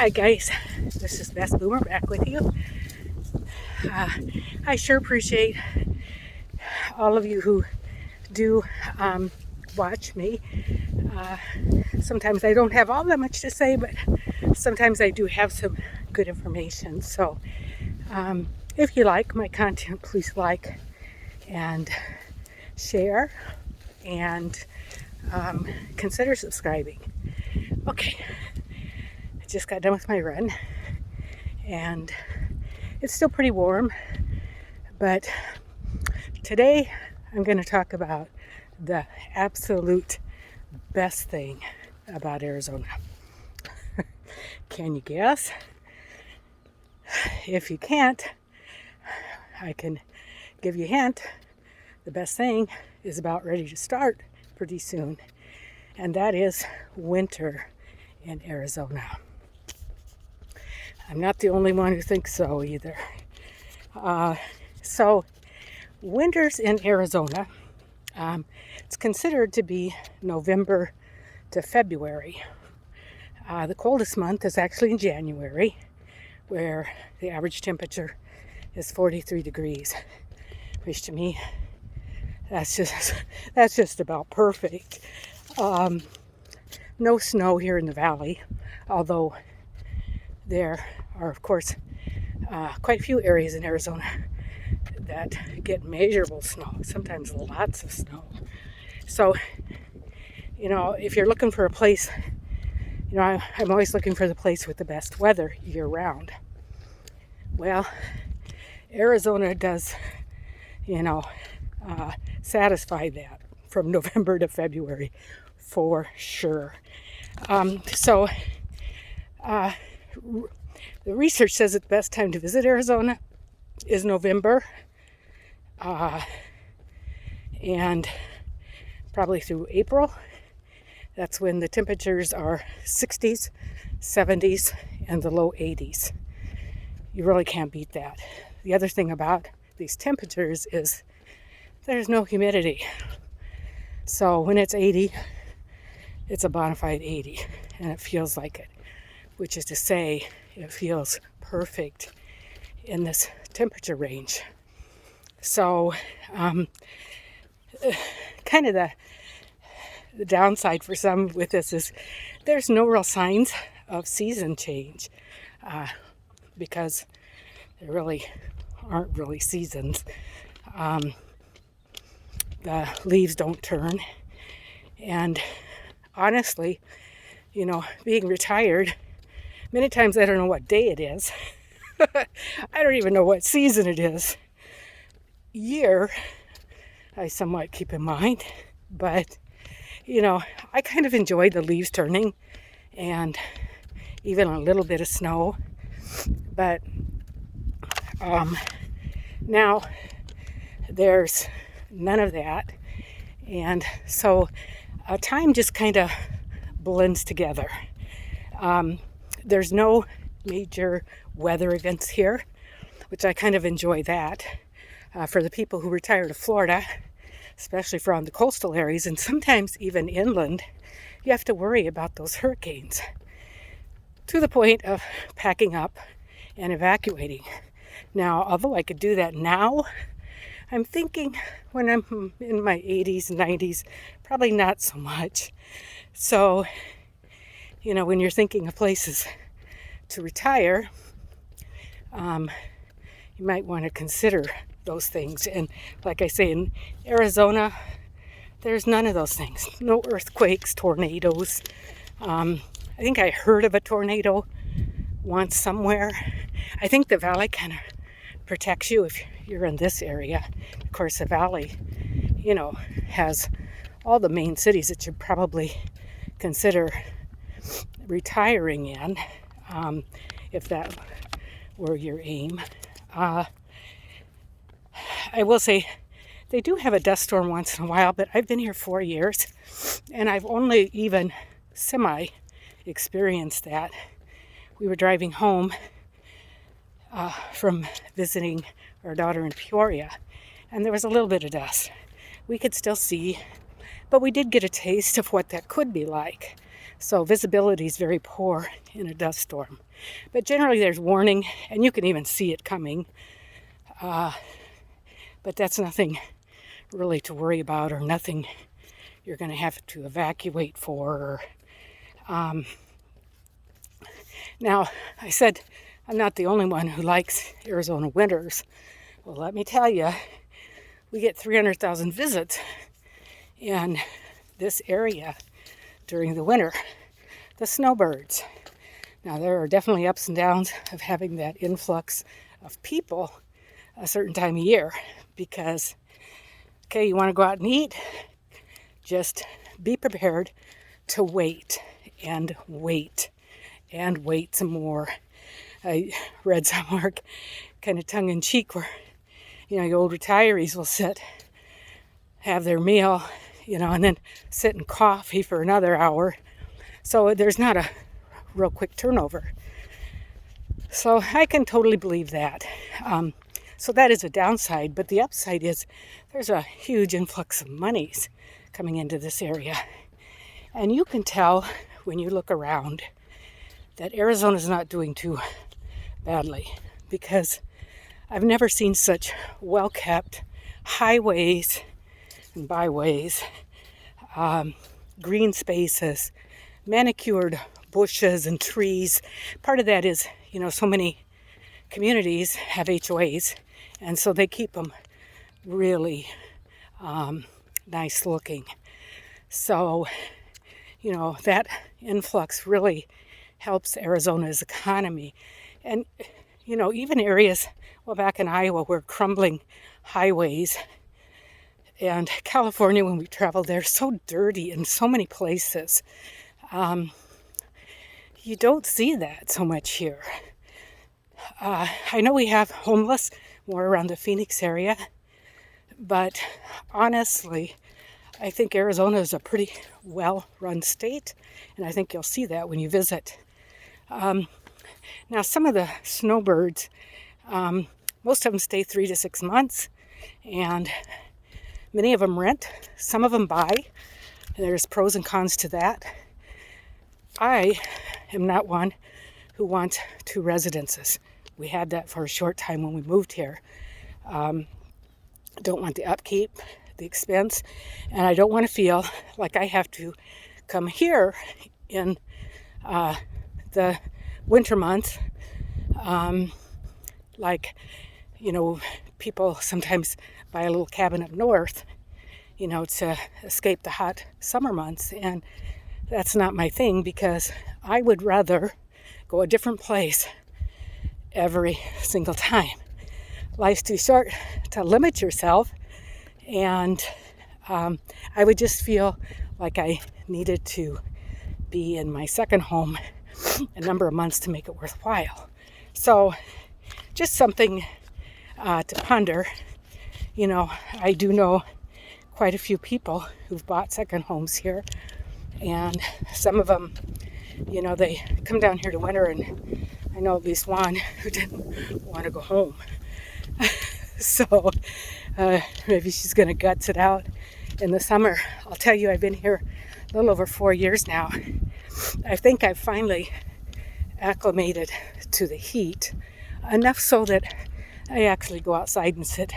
Hi guys, this is Beth Boomer back with you. I sure appreciate all of you who do watch me. Uh, Sometimes I don't have all that much to say, but sometimes I do have some good information. So if you like my content, please like and share and consider subscribing. Okay, I just got done with my run and it's still pretty warm, but today I'm going to talk about the absolute best thing about Arizona. Can you guess? If you can't, I can give you a hint. The best thing is about ready to start pretty soon, and that is winter in Arizona. I'm not the only one who thinks so either. So winters in Arizona, it's considered to be November to February. The coldest month is actually in January, where the average temperature is 43 degrees, which to me, that's just about perfect. No snow here in the valley, although there are, of course, quite a few areas in Arizona that get measurable snow, sometimes lots of snow. So, if you're looking for a place, I'm always looking for the place with the best weather year round. Well, Arizona does, satisfy that from November to February for sure. So the research says that the best time to visit Arizona is November, and probably through April. That's when the temperatures are 60s, 70s, and the low 80s. You really can't beat that. The other thing about these temperatures is there's no humidity. So when it's 80, it's a bona fide 80, and it feels like it, which is to say it feels perfect in this temperature range. So kind of the downside for some with this is there's no real signs of season change because there really aren't really seasons. The leaves don't turn, and honestly, being retired, many times I don't know what day it is. I don't even know what season it is. Year, I somewhat keep in mind, but I kind of enjoy the leaves turning and even a little bit of snow. But now there's none of that, and so time just kind of blends together. There's no major weather events here, which I kind of enjoy that. For the people who retire to Florida, especially from the coastal areas and sometimes even inland, you have to worry about those hurricanes to the point of packing up and evacuating. Now, although I could do that now, I'm thinking when I'm in my 80s, 90s, probably not so much. So, when you're thinking of places to retire, you might want to consider those things. And like I say, in Arizona, there's none of those things. No earthquakes, tornadoes. I think I heard of a tornado once somewhere. I think the valley kind of protects you if you're in this area. Of course, the valley, has all the main cities that you'd probably consider retiring in, if that were your aim. I will say they do have a dust storm once in a while, but I've been here 4 years and I've only even experienced that. We were driving home from visiting our daughter in Peoria, and there was a little bit of dust. We could still see, but we did get a taste of what that could be like. So visibility is very poor in a dust storm. But generally there's warning, and you can even see it coming. But that's nothing really to worry about, or nothing you're going to have to evacuate for. Now, I said I'm not the only one who likes Arizona winters. Well, let me tell you, we get 300,000 visits in this area during the winter. The snowbirds. Now, there are definitely ups and downs of having that influx of people a certain time of year, because, okay, you want to go out and eat, just be prepared to wait and wait and wait some more. I read somewhere, kind of tongue-in-cheek, where, your old retirees will sit, have their meal, and then sit in coffee for another hour. So there's not a real quick turnover. So I can totally believe that. So that is a downside, but the upside is there's a huge influx of monies coming into this area. And you can tell when you look around that Arizona's not doing too badly, because I've never seen such well-kept highways and byways, green spaces, manicured bushes and trees. Part of that is, so many communities have HOAs, and so they keep them really nice looking. So, that influx really helps Arizona's economy. And, even areas, back in Iowa, we're crumbling highways. And California, when we travel there, so dirty in so many places. You don't see that so much here. I know we have homeless more around the Phoenix area, but honestly, I think Arizona is a pretty well-run state, and I think you'll see that when you visit. Now, some of the snowbirds, most of them stay 3 to 6 months, and many of them rent. Some of them buy, and there's pros and cons to that. I am not one who wants 2 residences. We had that for a short time when we moved here. Don't want the upkeep, the expense, and I don't want to feel like I have to come here in the winter months. People sometimes buy a little cabin up north, to escape the hot summer months, and that's not my thing, because I would rather go a different place every single time. Life's too short to limit yourself, and I would just feel like I needed to be in my second home a number of months to make it worthwhile. So just something to ponder. I do know quite a few people who've bought second homes here, and some of them, they come down here to winter, and I know at least one who didn't want to go home. So maybe she's going to guts it out in the summer. I'll tell you, I've been here a little over 4 years now. I think I've finally acclimated to the heat, enough so that I actually go outside and sit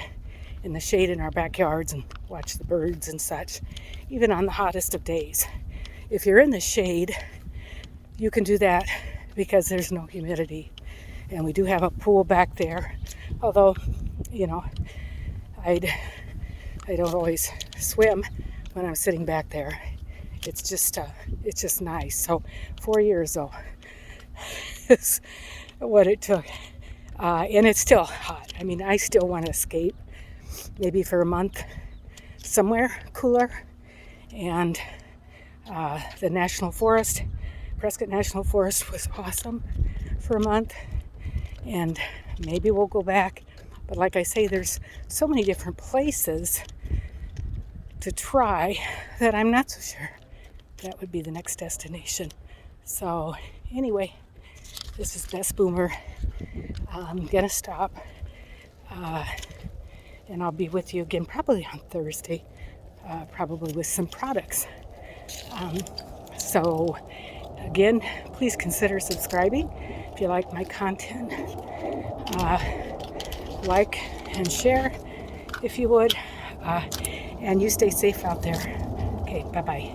in the shade in our backyards and watch the birds and such, even on the hottest of days. If you're in the shade, you can do that because there's no humidity. And we do have a pool back there, although, I don't always swim when I'm sitting back there. It's just nice. So 4 years though is what it took. And it's still hot. I mean, I still want to escape, maybe for a month somewhere cooler. And the National Forest, Prescott National Forest, was awesome for a month. And maybe we'll go back. But like I say, there's so many different places to try that I'm not so sure that would be the next destination. So anyway, this is Bess Boomer. I'm going to stop. And I'll be with you again probably on Thursday, probably with some products. So Again, please consider subscribing if you like my content. Like and share if you would. And you stay safe out there. Okay, bye-bye.